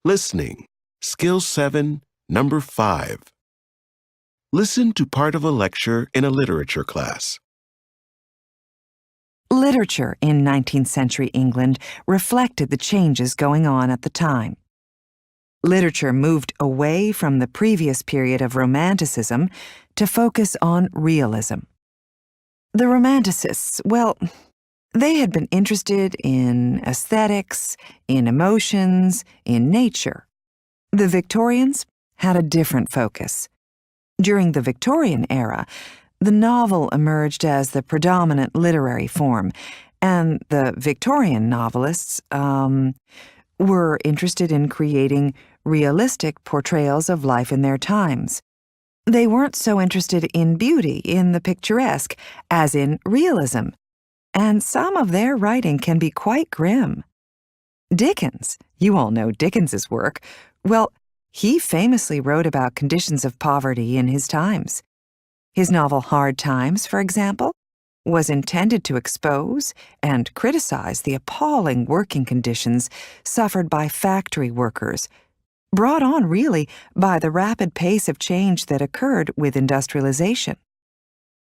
Listening. Skill 7, number 5. Listen to part of a lecture in a literature class. Literature in 19th century England reflected the changes going on at the time. Literature moved away from the previous period of Romanticism to focus on realism. The Romanticists, well, they had been interested in aesthetics, in emotions, in nature. The Victorians had a different focus. During the Victorian era, the novel emerged as the predominant literary form, and the Victorian novelists were interested in creating realistic portrayals of life in their times. They weren't so interested in beauty, in the picturesque, as in realism, and some of their writing can be quite grim. Dickens, you all know Dickens's work, well, he famously wrote about conditions of poverty in his times. His novel Hard Times, for example, was intended to expose and criticize the appalling working conditions suffered by factory workers, brought on really by the rapid pace of change that occurred with industrialization.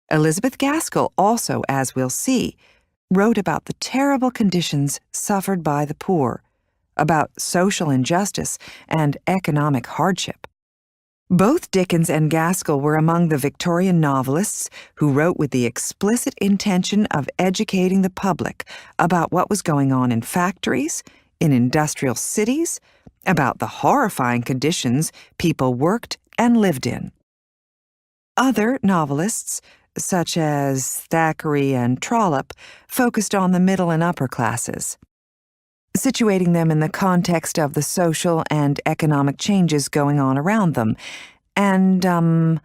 Elizabeth Gaskell also, as we'll see, wrote about the terrible conditions suffered by the poor, about social injustice and economic hardship. Both Dickens and Gaskell were among the Victorian novelists who wrote with the explicit intention of educating the public about what was going on in factories, in industrial cities, about the horrifying conditions people worked and lived in. Other novelists, such as Thackeray and Trollope, focused on the middle and upper classes, situating them in the context of the social and economic changes going on around them, and on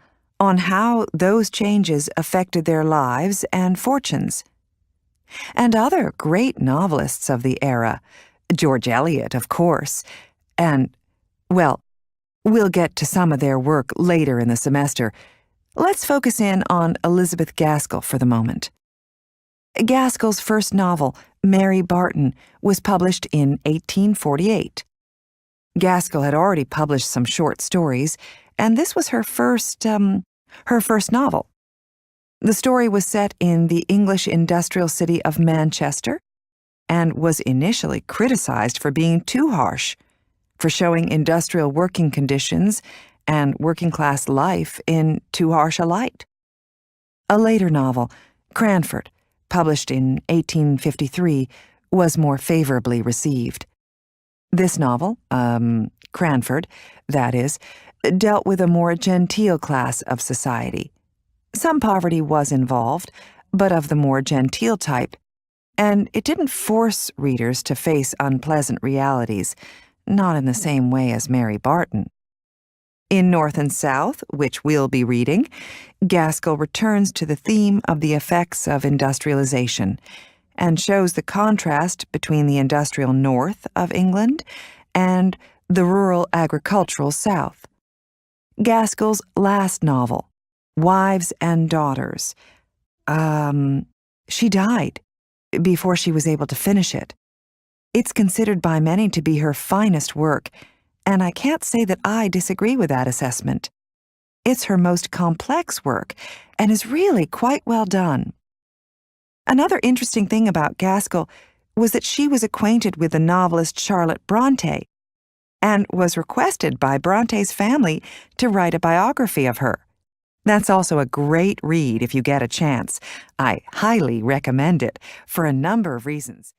how those changes affected their lives and fortunes. And other great novelists of the era, George Eliot, of course, and, well, we'll get to some of their work later in the semester. Let's focus in on Elizabeth Gaskell for the moment. Gaskell's first novel, Mary Barton, was published in 1848. Gaskell had already published some short stories, and this was her first novel. The story was set in the English industrial city of Manchester and was initially criticized for being too harsh, for showing industrial working conditions and working-class life in too harsh a light. A later novel, Cranford, published in 1853, was more favorably received. This novel, Cranford, that is, dealt with a more genteel class of society. Some poverty was involved, but of the more genteel type, and it didn't force readers to face unpleasant realities, not in the same way as Mary Barton. In North and South, which we'll be reading, Gaskell returns to the theme of the effects of industrialization and shows the contrast between the industrial north of England and the rural agricultural south. Gaskell's last novel, Wives and Daughters, she died before she was able to finish it. It's considered by many to be her finest work, and I can't say that I disagree with that assessment. It's her most complex work and is really quite well done. Another interesting thing about Gaskell was that she was acquainted with the novelist Charlotte Bronte and was requested by Bronte's family to write a biography of her. That's also a great read if you get a chance. I highly recommend it for a number of reasons.